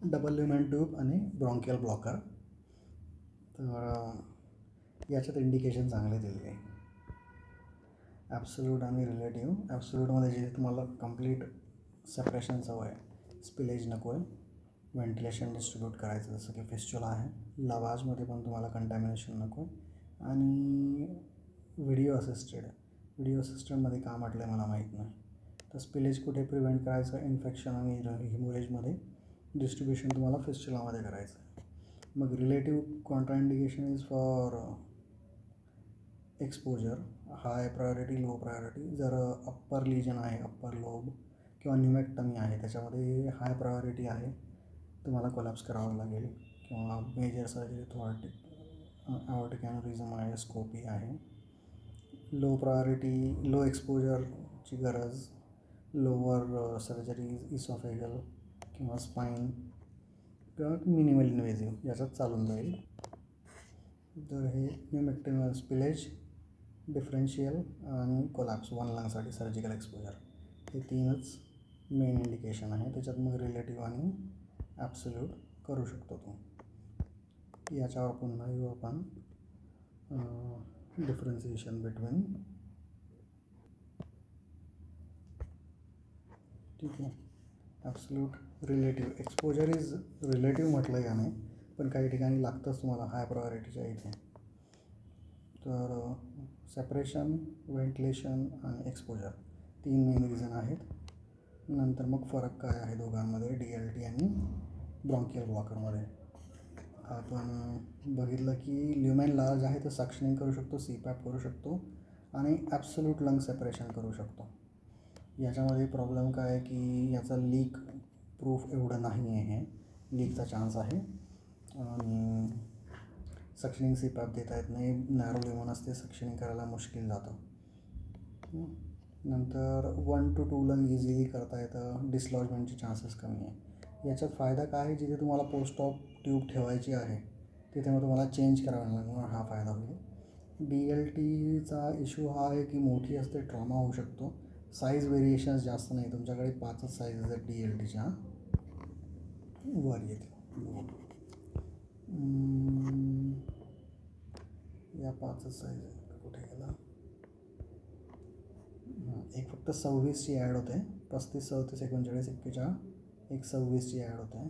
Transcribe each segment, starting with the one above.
Double lumen tube आणि bronchial blocker. तर याच्यात इंडिकेशन चांगले दिलेले आहे. ॲब्सोल्यूट आणि रिलेटिव्ह. ॲब्सोल्यूटमध्ये जे तुम्हाला कंप्लीट सेपरेशनचं हवं आहे, स्पिलेज नको आहे, व्हेंटिलेशन डिस्ट्रीब्यूट करायचं जसं की फिस्च्युला आहे. लवाजमध्ये पण तुम्हाला कंटॅमिनेशन नको आहे. आणि व्हिडिओ असिस्टंटमध्ये का म्हटलं आहे मला माहीत नाही. तर स्पिलेज कुठे प्रिव्हेंट करायचं, इन्फेक्शन आणि हिमोरेजमध्ये डिस्ट्रीब्युशन तुम्हाला फिस्च्युलामध्ये करायचं आहे. मग relative contraindication is for exposure, high priority, low priority. जर अप्पर लिजन आहे, अप्पर लोब किंवा न्यूमेक्टमी आहे, त्याच्यामध्ये हाय प्रायोरिटी आहे, तुम्हाला कोलॅप्स करावं लागेल. किंवा मेजर सर्जरी अॉर्टिक अॅन्युरिझम आहे, स्कोपी आहे. लो प्रायोरिटी, लो एक्सपोजरची गरज, लोअर सर्जरी इसॉफेगल किंवा स्पाईन किंवा मिनिमल इन्व्हेजिव्ह याच्यात चालून जाईल. तर हे न्यूमेक्टमी, स्पिलेज, डिफरन्शियल आणि कोलॅप्स 1 लंगसाठी सर्जिकल एक्सपोजर, हे 3च मेन इंडिकेशन आहे. त्याच्यात मग रिलेटिव्ह आणि ॲब्सोल्यूट करू शकतो तो. याच्यावर पुन्हा येऊ आपण डिफरन्सिएशन बिटवीन. ठीक आहे. Absolute, relative. Exposure is relative म्हटलं याने, पण काही ठिकाणी लागतंच तुम्हाला हाय प्रायोरिटीच्या इथे. तर सेपरेशन, व्हेंटिलेशन आणि एक्सपोजर 3 मेन रिझन आहेत. नंतर मग फरक काय आहे दोघांमध्ये, DLT आणि ब्रॉन्कियल ब्लॉकरमध्ये. आपण बघितलं की ल्युमेन लार्ज आहे तर सक्शनिंग करू शकतो, CPAP करू शकतो आणि ॲब्सोल्यूट लंग सेपरेशन करू शकतो. याच्यामध्ये प्रॉब्लेम काय आहे की याचा लीक प्रूफ एवढं नाही आहे, लीकचा चान्स आहे. आणि सक्शनिंग CPAP देता येत नाही, नॅरो ल्युमेन असते, सक्शनिंग करायला मुश्किल जातं. नंतर 1 to 2 लंग इझिली करता येतं, डिसलॉजमेंटचे चान्सेस कमी आहे. याच्यात फायदा काय आहे, जिथे तुम्हाला पोस्ट ऑफ ट्यूब ठेवायची आहे तिथे मग तुम्हाला चेंज करावं लागणार, हा फायदा होईल. DLTचा इश्यू हा आहे की मोठी असते, ट्रॉमा होऊ शकतो. साईज व्हेरिएशन्स जास्त नाही, तुमच्याकडे 5च साईज आहेत DLTच्या, वर येते. या 5च साईज आहेत, कुठे गेला. एक फक्त 26ची ॲड होते, 35, 37, 39, 41, एक 26ची ॲड होते,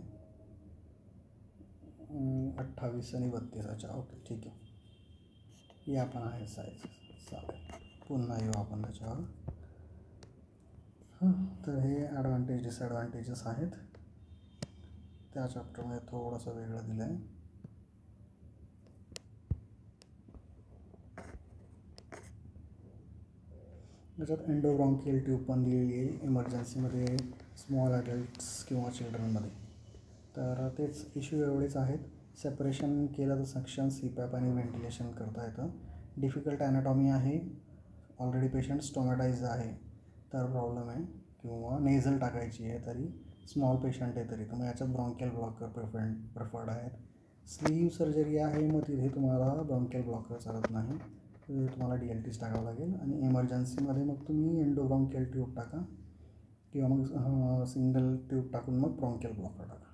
28 आणि 32. ओके, ठीक आहे. या पण आहे साईज. चालेल, पुन्हा येऊ आपण त्याच्यावर. तर हे ॲडव्हान्टेज डिसॲडव्हान्टेजेस आहेत. त्या चॅप्टरमध्ये थोडंसं वेगळं दिलं आहे. त्याच्यात एंडोब्रॉन्कियल ट्यूब पण दिलेली आहे इमर्जन्सीमध्ये, स्मॉल ॲडल्ट्स किंवा चिल्ड्रनमध्ये. तर तेच इश्यू एवढेच आहेत. सेपरेशन केलं तर सक्शन, CPAP आणि व्हेंटिलेशन करता येतं. डिफिकल्ट ॲनाटॉमी आहे, ऑलरेडी पेशंट स्टोमॅटाइज आहे तर प्रॉब्लेम आहे, किंवा नेझल टाकायची आहे तरी, स्मॉल पेशंट आहे तरी, तर मग याच्यात ब्रॉन्कियल ब्लॉकर प्रिफर्ड आहेत. स्लीव्ह सर्जरी आहे, मग तिथे तुम्हाला ब्रॉन्कियल ब्लॉकर चालत नाही, तिथे तुम्हाला DLTच टाकावं लागेल. आणि इमर्जन्सीमध्ये मग तुम्ही एंडोब्रॉन्कियल ट्यूब टाका किंवा मग सिंगल ट्यूब टाकून मग ब्रॉन्कियल ब्लॉकर टाका.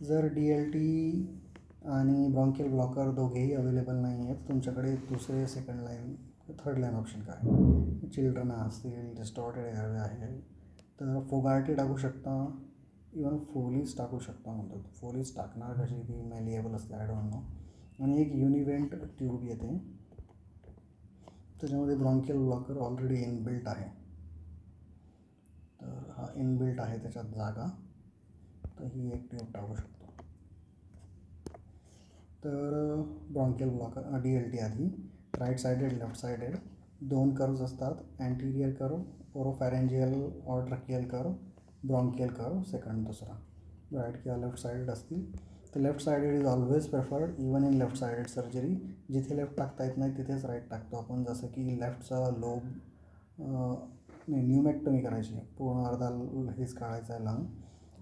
जर DLT आणि ब्रॉन्कियल ब्लॉकर दोघेही अवेलेबल नाही आहेत, तुमच्याकडे दुसरे, second line, third line option काय, चिल्ड्रन असतील, डिस्टॉर्टेड एअरवे आहे, तर फोगार्टी टाकू शकता, इवन फोलीज टाकू शकता. म्हणतो फोलीज टाकणार कशी, ती मॅलिएबल असते, आय डोंट नो. आणि एक युनिव्हेंट ट्यूब येते, त्याच्यामध्ये ब्रॉन्कियल ब्लॉकर ऑलरेडी इनबिल्ट आहे. तर हा इनबिल्ट आहे त्याच्यात जागा, तर ही एक ट्यूब टाकू शकतो. तर ब्रॉन्कियल ब्लॉकर, DLT आधी right sided, left sided 2 curves असतात, anterior curve, oropharyngeal or tracheal curve, bronchial curve second, दुसरा राईट किंवा लेफ्ट सायडेड असतील. तर left sided is always preferred even in left sided surgery. जिथे लेफ्ट टाकता येत नाही तिथेच राईट टाकतो आपण, जसं की लेफ्टचा लोब न्यूमेक्टमी करायची, पूर्ण अर्धा हेच काढायचं आहे लंग.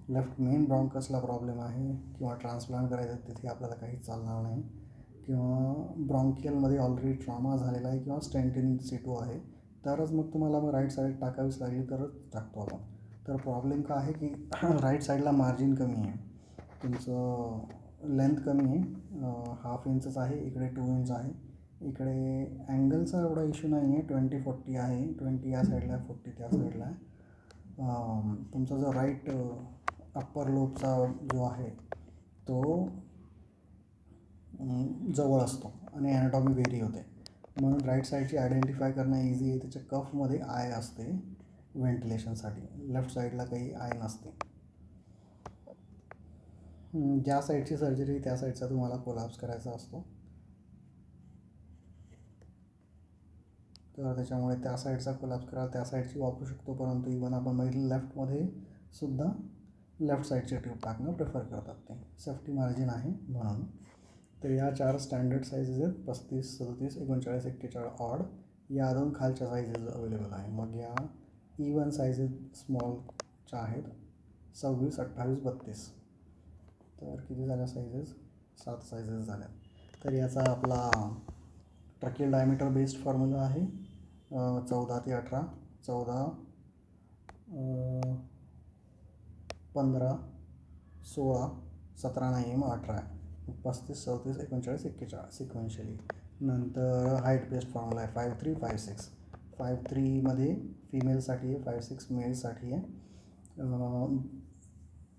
लेफ्ट मेन ब्रॉन्कसला प्रॉब्लेम आहे किंवा ट्रान्सप्लांट करायचं आहे, तिथे आपल्याला काहीच चालणार नाही. किंवा ब्रॉन्कियलमध्ये ऑलरेडी ट्रॉमा झालेला आहे किंवा स्टेंट इन सिटू आहे, तरच मग तुम्हाला मग राईट साईड टाकावीच लागली तरच टाकतो आपण. तर प्रॉब्लेम का आहे की राईट साईडला मार्जिन कमी आहे, तुमचं लेंथ कमी आहे, 1/2 इंचच आहे, इकडे 2 इंच आहे. इकडे अँगलचा एवढा इश्यू नाही आहे, 20-40 आहे, 20 या साईडला आहे, 40 त्या साईडला आहे. तुमचा जो राईट अप्पर लोबचा जो आहे तो जवळ असतो आणि ॲनाटॉमी व्हेरी होते, म्हणून राईट साईडची आयडेंटिफाय करणं इझी आहे. त्याच्या कफमध्ये आय असते व्हेंटिलेशनसाठी, लेफ्ट साईडला काही आय नसते. ज्या साईडची सर्जरी त्या साईडचा तुम्हाला कोलॅप्स करायचा असतो, तर त्याच्यामुळे त्या साईडचा कोलॅप्स करायला त्या साईडची वापरू शकतो, परंतु इवन आपण बघितलं लेफ्टमध्ये सुद्धा लेफ्ट साईडचे ट्यूब टाकणं प्रिफर करतात, ते सेफ्टी मार्जिन आहे म्हणून. तर या 4 स्टँडर्ड साईजेस आहेत, 35, 37, 39, 41 ऑड. या 2 खालच्या साईजेस अवेलेबल आहे. मग या इवन साईजेस स्मॉलच्या आहेत 26, 28, 32. तर किती झाल्या साईजेस? 7 साईजेस झाल्या. तर याचा आपला ट्रकियल डायमीटर बेस्ड फॉर्म्युला आहे 14 ते 18, 14, 15, 16, 17 नाही आहे, मग 18, 35, 37, 39, 41 सिक्वेन्शियली. नंतर हाईट बेस्ड फॉर्म्युला आहे 5'3", 5'6". 5'3" फिमेलसाठी आहे, 5'6" मेलसाठी आहे.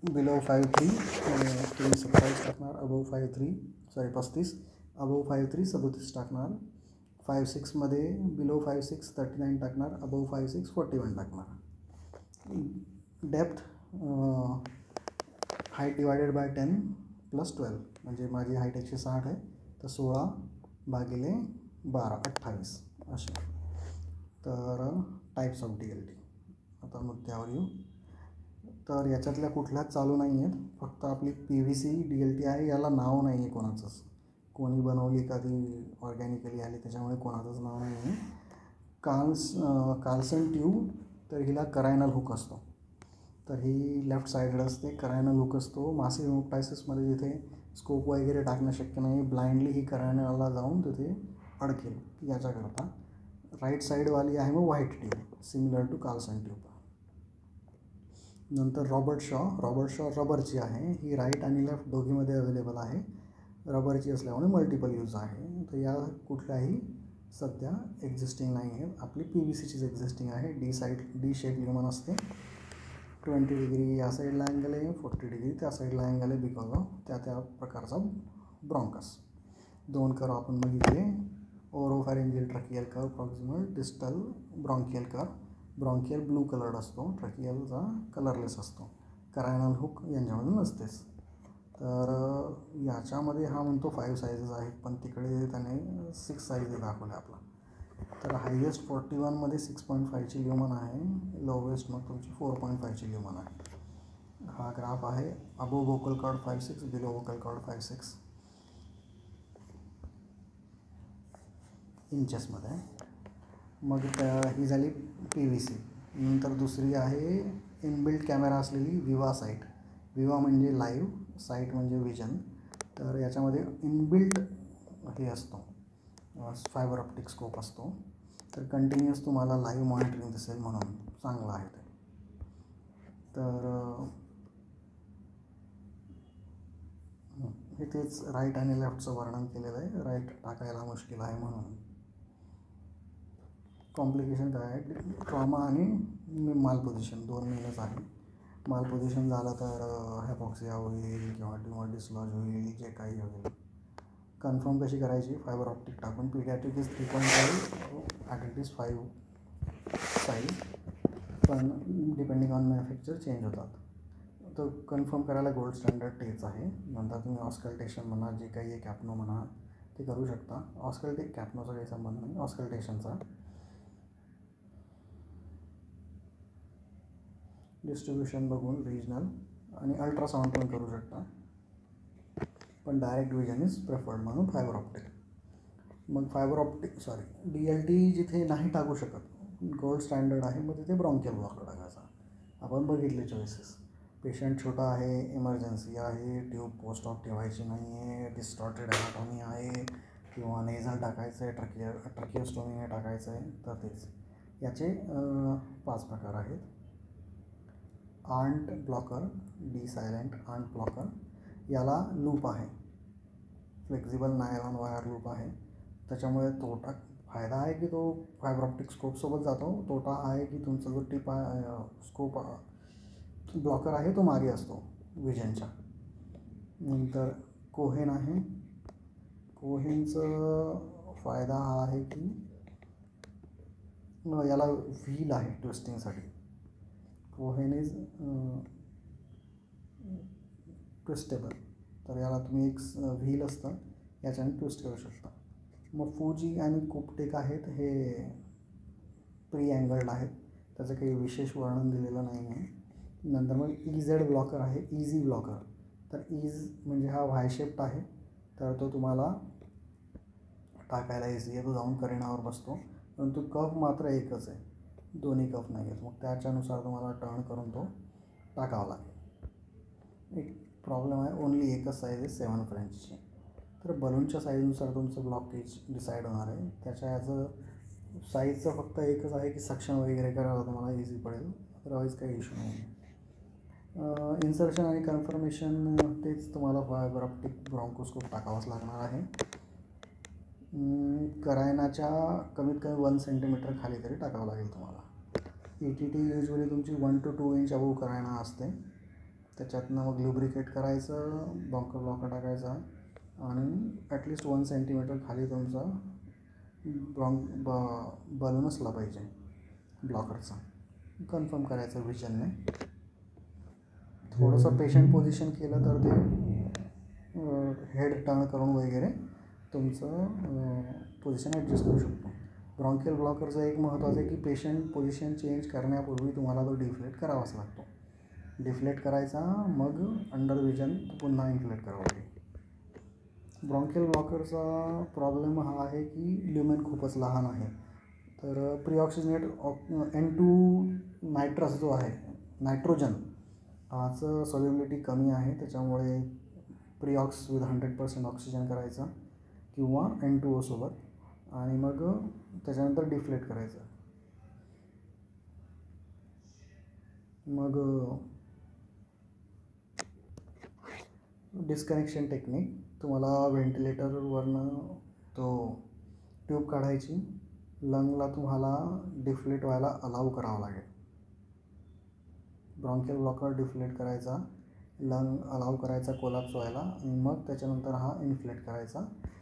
बिलो 5'3" तुम्ही 27 टाकणार, अबोव 5'3" 35, अबोव 5'3" 37 टाकणार. 5'6" बिलो 5'6" 39 टाकणार, अबोव 5'6" 41 टाकणार. डेप्थ हाईट डिवायडेड बाय 10 + 12, म्हणजे माझी हाईट 160 आहे, तर 16 भागिले 12, 28 असे. तर टाईप्स ऑफ DLT. आता मुद्द्यावर येऊ. तर याच्यातल्या कुठल्याच चालू नाही आहेत, फक्त आपली PVC DLT आहे, याला नाव नाही आहे कोणाचंच, कोणी बनवली कधी ऑर्गॅनिकली आली त्याच्यामुळे कोणाचंच नाव नाही आहे. कार्ल्सन ट्यूब, तर हिला करायनल हुक असतो, तर ही लेफ्ट साईडला असते, करायनल हुक असतो. मासिव हेमोप्टायसिसमध्ये जिथे स्कोप वगैरे टाकणं शक्य नाही, ब्लाइंडली ही करायनलला जाऊन तिथे अडकेल, याच्याकरता. राईट साईडवाली आहे मग white tube, similar to Carlens tube. नंतर रॉबर्ट शॉ रबरची आहे, ही राईट आणि लेफ्ट दोघीमध्ये अवेलेबल आहे. रबरची असल्यामुळे मल्टिपल यूज आहे. तर या कुठल्याही सध्या एक्झिस्टिंग नाही आहे, आपली PVCचीच एक्झिस्टिंग आहे. डी शेप ल्युमन असते, 20 डिग्री या साईडला अँगल आहे, 40 डिग्री त्या साईडला अँगल आहे, बिकॉज ऑफ त्या प्रकारचा ब्रॉन्कस. 2 कर्व आपण बघितले, oropharyngeal tracheal curve, proximal distal bronchial curve. Bronchial blue coloured असतो, ट्रकियलचा कलरलेस असतो. करायनल हुक यांच्यामध्ये नसतेच. तर याच्यामध्ये हा म्हणतो 5 साईजेस आहेत, पण तिकडे त्याने 6 साईजेस दाखवले आपला. तर हायेस्ट 41 6.5ची ल्युमन आहे, लोवेस्ट मग तुमची 4.5ची ल्युमन आहे. हा ग्राफ आहे. Above vocal cord 5'6", below vocal cord 5'6" इंचेसमध्ये. मग ही झाली PVC. नंतर दुसरी आहे इनबिल्ट कॅमेरा असलेली विवा साईट. विवा म्हणजे लाईव्ह, साईट म्हणजे विजन. तर याच्यामध्ये इनबिल्ट हे असतो, फायबर ऑप्टिक स्कोप असतो, तर कंटिन्युअस तुम्हाला लाईव्ह मॉनिटरिंग दिसेल, म्हणून चांगलं आहे ते. तर हे तेच राईट आणि लेफ्टचं वर्णन केलेलं आहे, राईट टाकायला मुश्किल आहे म्हणून. कॉम्प्लिकेशन काय आहे? ट्रॉमा आणि मालपोझिशन 2 मेनच आहे. मालपोझिशन झालं तर हायपॉक्सिया होईल किंवा ट्यूमर डिसलॉज होईल, जे काही होईल. कन्फर्म कशी करायची? फायबर ऑप्टिक टाकून. Paediatric is 3.5, adult is 5 size, पण डिपेंडिंग ऑन मॅन्युफॅक्चर चेंज होतात. तर कन्फर्म करायला गोल्ड स्टँडर्ड तेच आहे. नंतर तुम्ही ऑस्कल्टेशन म्हणा, जे काही आहे कॅपनो म्हणा, ते करू शकता. कॅपनोचा काही संबंध नाही ऑस्कल्टेशनचा. डिस्ट्रीब्युशन बघून रिजनल आणि अल्ट्रासाऊंड पण करू शकता, पण डायरेक्ट विजन इज प्रेफर्ड म्हणून फायबर ऑप्टिक. मग DLT जिथे नाही टाकू शकत, गोल्ड स्टँडर्ड आहे, मग तिथे ब्रॉन्कियल ब्लॉकर टाकायचा. आपण बघितले चॉईसेस. पेशंट छोटा आहे, इमर्जन्सी आहे, ट्यूब पोस्ट ऑफ ठेवायची नाही आहे, डिस्टॉर्टेड ॲनाटॉमी आहे, किंवा नेझल टाकायचं आहे, ट्रकियोस्टोमीने टाकायचं आहे, तर तेच. याचे 5 प्रकार आहेत. Ant blocker, D silent ant blocker, याला लूप आहे, फ्लेक्झिबल नायलॉन वायर लूप आहे. त्याच्यामुळे फायदा आहे की तो फायबर ऑप्टिक स्कोपसोबत जातो. तोटा आहे की तुमचा जो टिप स्कोप ब्लॉकर आहे तो मागे असतो विजनच्या. नंतर कोहेन आहे. कोहेनचं फायदा हा आहे की याला व्हील आहे ट्विस्टिंगसाठी. कोहेन इज ट्विस्टेबल, तर याला तुम्ही एक व्हील असतं याच्याने ट्विस्ट करू शकता. मग फुजी आणि कुपटेक आहेत, हे प्री अँगल्ड आहेत, त्याचं काही विशेष वर्णन दिलेलं नाही आहे. नंतर मग EZ ब्लॉकर आहे, इझी ब्लॉकर. तर म्हणजे हा व्हाय शेप्ड आहे, तर तो तुम्हाला टाकायला इझी आहे, तो जाऊन करेनावर बसतो. परंतु कफ मात्र एकच आहे, दोन्ही कफ नाही आहेत. मग त्याच्यानुसार तुम्हाला टर्न करून तो टाकावा लागेल. एक प्रॉब्लेम आहे, ओन्ली एकच साईज आहे 7 फ्रेंचची. तर बलूनच्या साईजनुसार तुमचं ब्लॉकेज डिसाईड होणार आहे. याचं साईजचं फक्त एकच आहे की सक्शन वगैरे करायला तुम्हाला इझी पडेल, अदरवाईज काही इश्यू नाही. इन्सर्शन आणि कन्फर्मेशन तेच तुम्हाला फायबर ऑप्टिक ब्रॉन्कोस्कोप टाकावाच लागणार आहे. करायनाच्या कमीत कमी 1 सेंटीमीटर खाली तरी टाकावं लागेल तुम्हाला. ETT युजली तुमची 1 to 2 इंच अबोव करायना असते. त्याच्यातनं मग लुब्रिकेट करायचं, ब्लॉकर टाकायचा आणि ॲटलिस्ट 1 सेंटीमीटर खाली तुमचा बलून असला पाहिजे ब्लॉकरचा. कन्फर्म करायचं विजनने. थोडंसं पेशंट पोझिशन केलं तर ते हेड टर्न करून वगैरे तुमचं पोझिशन ॲडजस्ट करू शकतो. ब्रॉन्कियल ब्लॉकरचं एक महत्त्वाचं आहे की पेशंट पोझिशन चेंज करण्यापूर्वी तुम्हाला तो डिफ्लेट करावाच लागतो. डिफ्लेट करायचा, मग अंडर विजन पुन्हा इन्फ्लेट करावं लागेल. ब्रॉन्कियल ब्लॉकरचा प्रॉब्लेम हा आहे की ल्युमेन खूपच लहान आहे. तर प्रीऑक्सिजनेट N2 नायट्रस जो आहे, नायट्रोजन, ह्याचं सॉल्युबिलिटी कमी आहे. त्याच्यामुळे प्रीऑक्स विथ 100% ऑक्सिजन करायचा किंवा N2O सोबत, आणि मग त्याच्यानंतर डिफ्लेट करायचं. मग डिस्कनेक्शन टेक्निक, तुम्हाला व्हेंटिलेटरवरनं तो ट्यूब काढायची, लंगला तुम्हाला डिफ्लेट व्हायला अलाउ करावं लागेल. ब्रॉन्कियल ब्लॉकर डिफ्लेट करायचा, लंग अलाउ करायचा कोलॅप्स व्हायला, आणि मग त्याच्यानंतर हा इन्फ्लेट करायचा.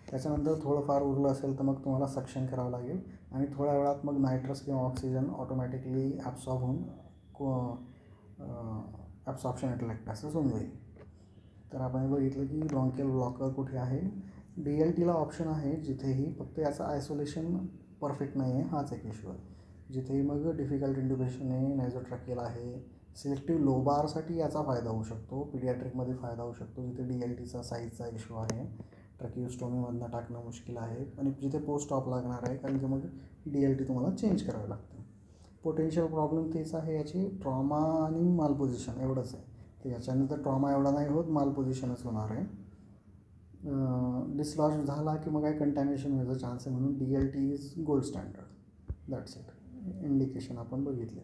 त्याच्यानंतर थोडंफार उरलं असेल तर मग तुम्हाला सक्शन करावं लागेल, आणि थोड्या वेळात मग नायट्रस किंवा ऑक्सिजन ऑटोमॅटिकली ॲब्सॉर्ब होऊन ॲब्सॉर्प्शन लॅक्टासिस होऊन जाईल. तर आपण बघितलं की ब्रॉन्कियल ब्लॉकर कुठे आहे. DLTला ऑप्शन आहे जिथेही, फक्त याचं आयसोलेशन परफेक्ट नाही आहे, हाच एक इश्यू आहे. जिथेही मग डिफिकल्ट इंट्युबेशन आहे, नायझोट्रॅकियल आहे. सिलेक्टिव्ह लोबारसाठी याचा फायदा होऊ शकतो, पीडियाट्रिकमध्ये फायदा होऊ शकतो, जिथे DLTचा साईजचा इश्यू आहे, ट्रॅकियोस्टोमीमधनं टाकणं मुश्किल आहे, आणि जिथे पोस्ट ऑप लागणार आहे, कारण की मग DLT तुम्हाला चेंज करावं लागतं. पोटेन्शियल प्रॉब्लेम तेच आहे याची, ट्रॉमा आणि मालपोझिशन एवढंच आहे. तर याच्यानंतर ट्रॉमा एवढा नाही होत, मालपोझिशनच होणार आहे. डिसलॉज झाला की मग काय कंटॅमिनेशन व्हायचा चान्स आहे, म्हणून DLT is gold standard. That's it. Indication आपण बघितले.